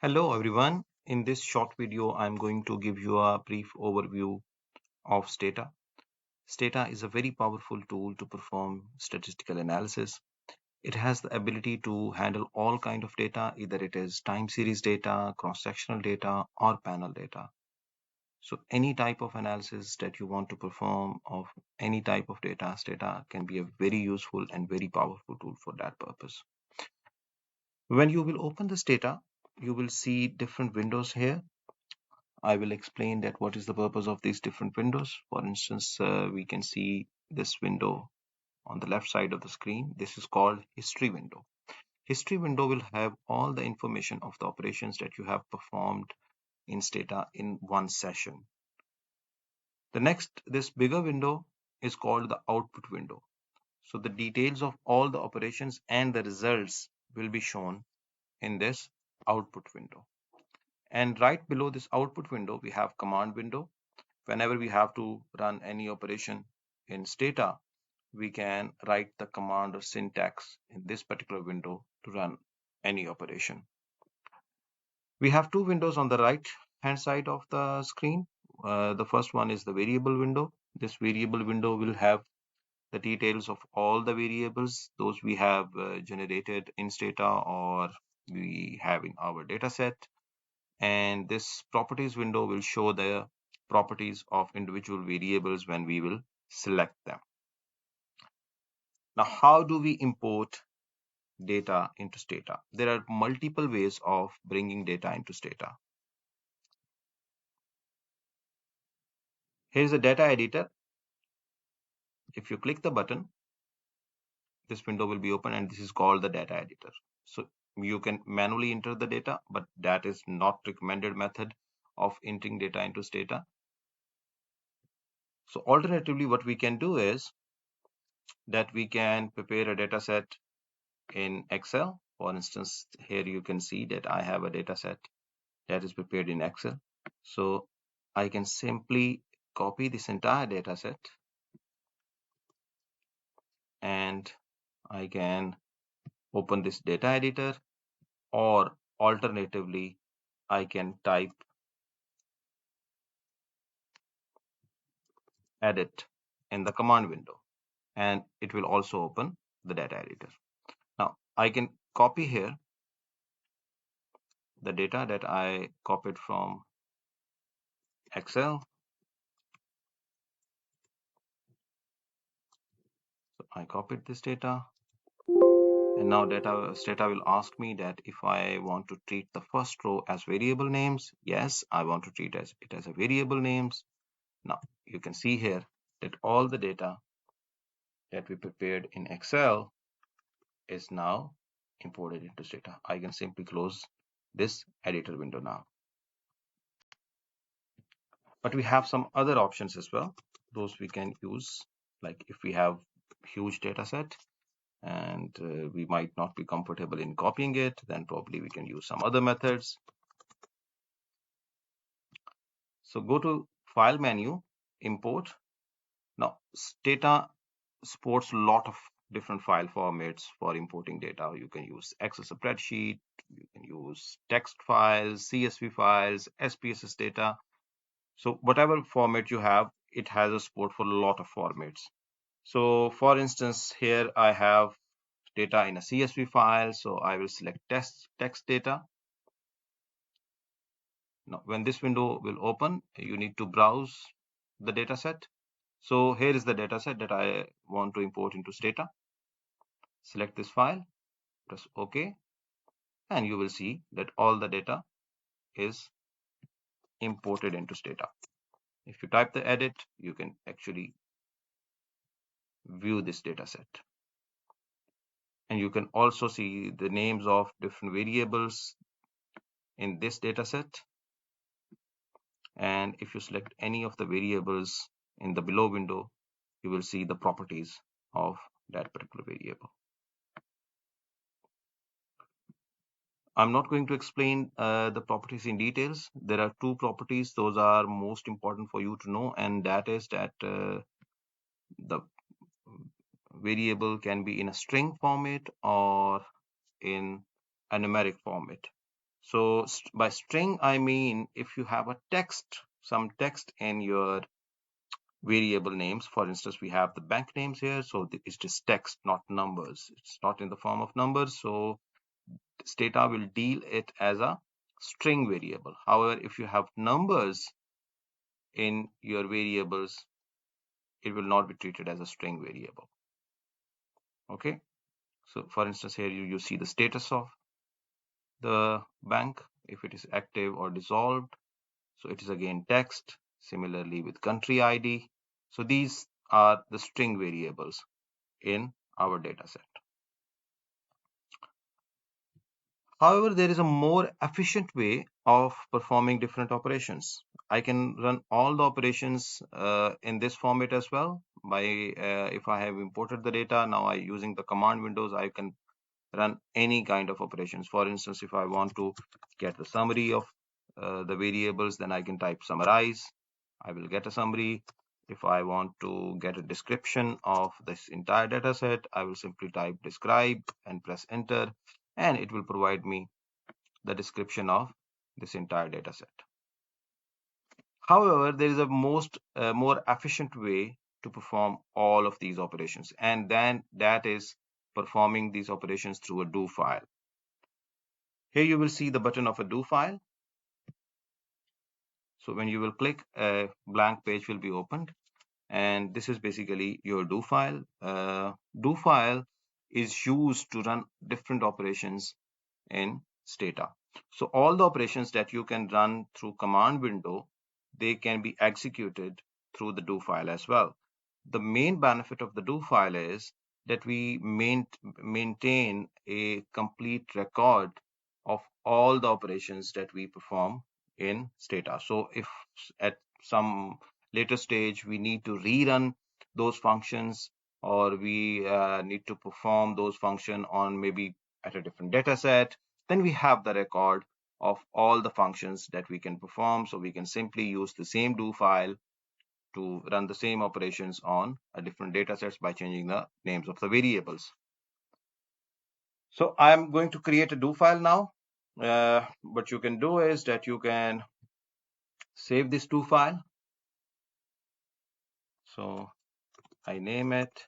Hello everyone. In this short video, I'm going to give you a brief overview of Stata. Stata is a very powerful tool to perform statistical analysis. It has the ability to handle all kind of data, either it is time series data, cross-sectional data, or panel data. So any type of analysis that you want to perform of any type of data, Stata can be a very useful and very powerful tool for that purpose. When you will open this data, you will see different windows here. I will explain that what is the purpose of these different windows. For instance, we can see this window on the left side of the screen. This is called history window. History window will have all the information of the operations that you have performed in Stata in one session. The next, this bigger window is called the output window. So the details of all the operations and the results will be shown in this output window. And right below this output window, we have command window. Whenever we have to run any operation in Stata, we can write the command or syntax in this particular window to run any operation. We have two windows on the right hand side of the screen. The first one is the variable window. This variable window will have the details of all the variables, those we have generated in Stata or we have in our data set. And this properties window will show the properties of individual variables when we will select them. Now, how do we import data into Stata? There are multiple ways of bringing data into Stata. Here's a data editor. If you click the button, this window will be open and this is called the data editor. So you can manually enter the data, but that is not recommended method of entering data into Stata. So alternatively, what we can do is that we can prepare a data set in Excel. For instance, here you can see that I have a data set that is prepared in Excel. So I can simply copy this entire data set and I can open this data editor, or alternatively, I can type edit in the command window and it will also open the data editor. Now I can copy here the data that I copied from Excel. So I copied this data. And now Stata will ask me that if I want to treat the first row as variable names. Yes, I want to treat it as a variable names. Now you can see here that all the data that we prepared in Excel is now imported into Stata. I can simply close this editor window now. But we have some other options as well. Those we can use, like if we have huge data set and we might not be comfortable in copying it, then probably we can use some other methods. So go to File menu, Import. Now, Stata supports a lot of different file formats for importing data. You can use Excel spreadsheet, you can use text files, CSV files, SPSS data. So whatever format you have, it has a support for a lot of formats. So for instance, here I have data in a CSV file. So I will select text data. Now, when this window will open, you need to browse the data set. So here is the data set that I want to import into Stata. Select this file, press OK, and you will see that all the data is imported into Stata. If you type the edit, you can actually view this data set. And you can also see the names of different variables in this data set. And if you select any of the variables in the below window, you will see the properties of that particular variable. I'm not going to explain the properties in details. There are two properties. Those are most important for you to know. And that is that the variable can be in a string format or in a numeric format. So by string, I mean if you have a text, some text in your variable names. For instance, we have the bank names here, so it's just text, not numbers. It's not in the form of numbers, so Stata will deal it as a string variable. However, if you have numbers in your variables, it will not be treated as a string variable. Okay, so for instance, here you see the status of the bank, if it is active or dissolved. So it is again text. Similarly with country ID. So these are the string variables in our data set. However, there is a more efficient way of performing different operations. I can run all the operations in this format as well. By if I have imported the data, now I using the command windows, I can run any kind of operations. For instance, if I want to get the summary of the variables, then I can type summarize. I will get a summary. If I want to get a description of this entire data set, I will simply type describe and press enter, and it will provide me the description of this entire data set. However, there is a more efficient way to perform all of these operations, and then that is performing these operations through a do file. Here you will see the button of a do file. So when you will click, a blank page will be opened, and this is basically your do file. Do file is used to run different operations in Stata. So all the operations that you can run through command window, they can be executed through the do file as well. The main benefit of the do file is that we maintain a complete record of all the operations that we perform in Stata. So if at some later stage we need to rerun those functions, or we need to perform those functions on maybe at a different data set, then we have the record of all the functions that we can perform. So we can simply use the same do file to run the same operations on a different data sets by changing the names of the variables. So I'm going to create a do file now. What you can do is that you can save this do file. So I name it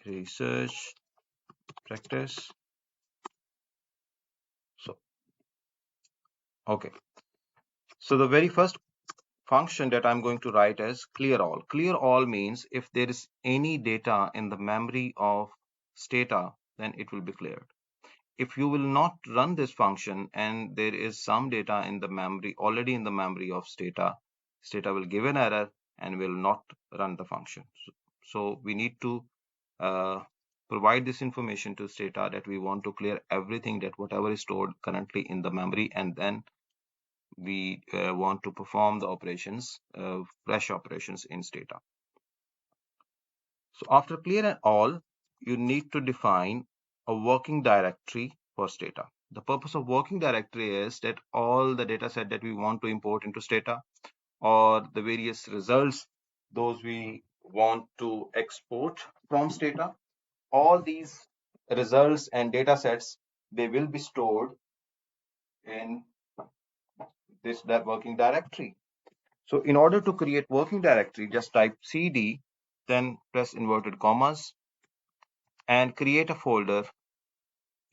research practice. So, okay. So the very first function that I'm going to write is clear all. Clear all means if there is any data in the memory of Stata, then it will be cleared. If you will not run this function and there is some data in the memory, already in the memory of Stata, Stata will give an error and will not run the function. So we need to provide this information to Stata that we want to clear everything, that whatever is stored currently in the memory, and then we want to perform the operations, fresh operations in Stata. So after clear and all, you need to define a working directory for Stata. The purpose of working directory is that all the data set that we want to import into Stata, or the various results, those we want to export from Stata, all these results and data sets, they will be stored in this working directory. So in order to create working directory, just type cd, then press inverted commas and create a folder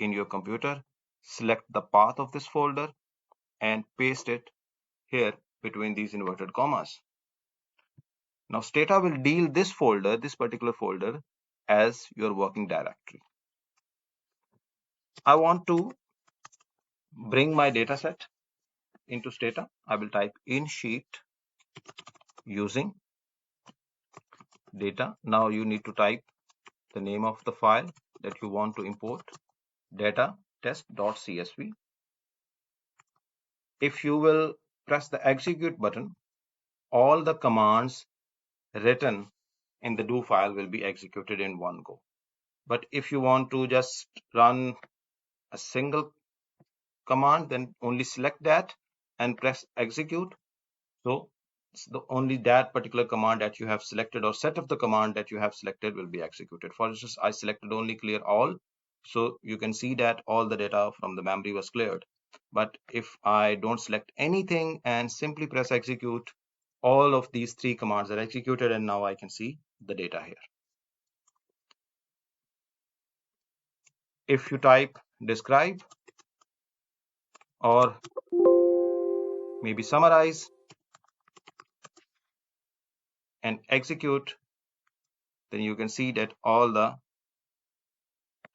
in your computer. Select the path of this folder and paste it here between these inverted commas. Now Stata will deal this folder, this particular folder, as your working directory. I want to bring my data set into Stata. I will type in sheet using data. Now you need to type the name of the file that you want to import, data test.csv. If you will press the execute button, all the commands written in the do file will be executed in one go. But if you want to just run a single command, then only select that and press execute. So only that particular command that you have selected, or set of the command that you have selected, will be executed. For instance, I selected only clear all. So you can see that all the data from the memory was cleared. But if I don't select anything and simply press execute, all of these three commands are executed, and now I can see the data here. If you type describe or maybe summarize and execute, then you can see that all the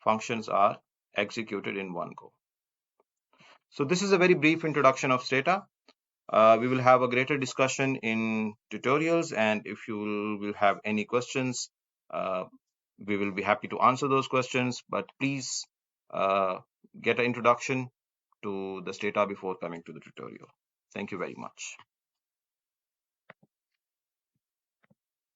functions are executed in one go. So this is a very brief introduction of Stata. We will have a greater discussion in tutorials, and if you will have any questions, we will be happy to answer those questions. But please get an introduction to the Stata before coming to the tutorial. Thank you very much.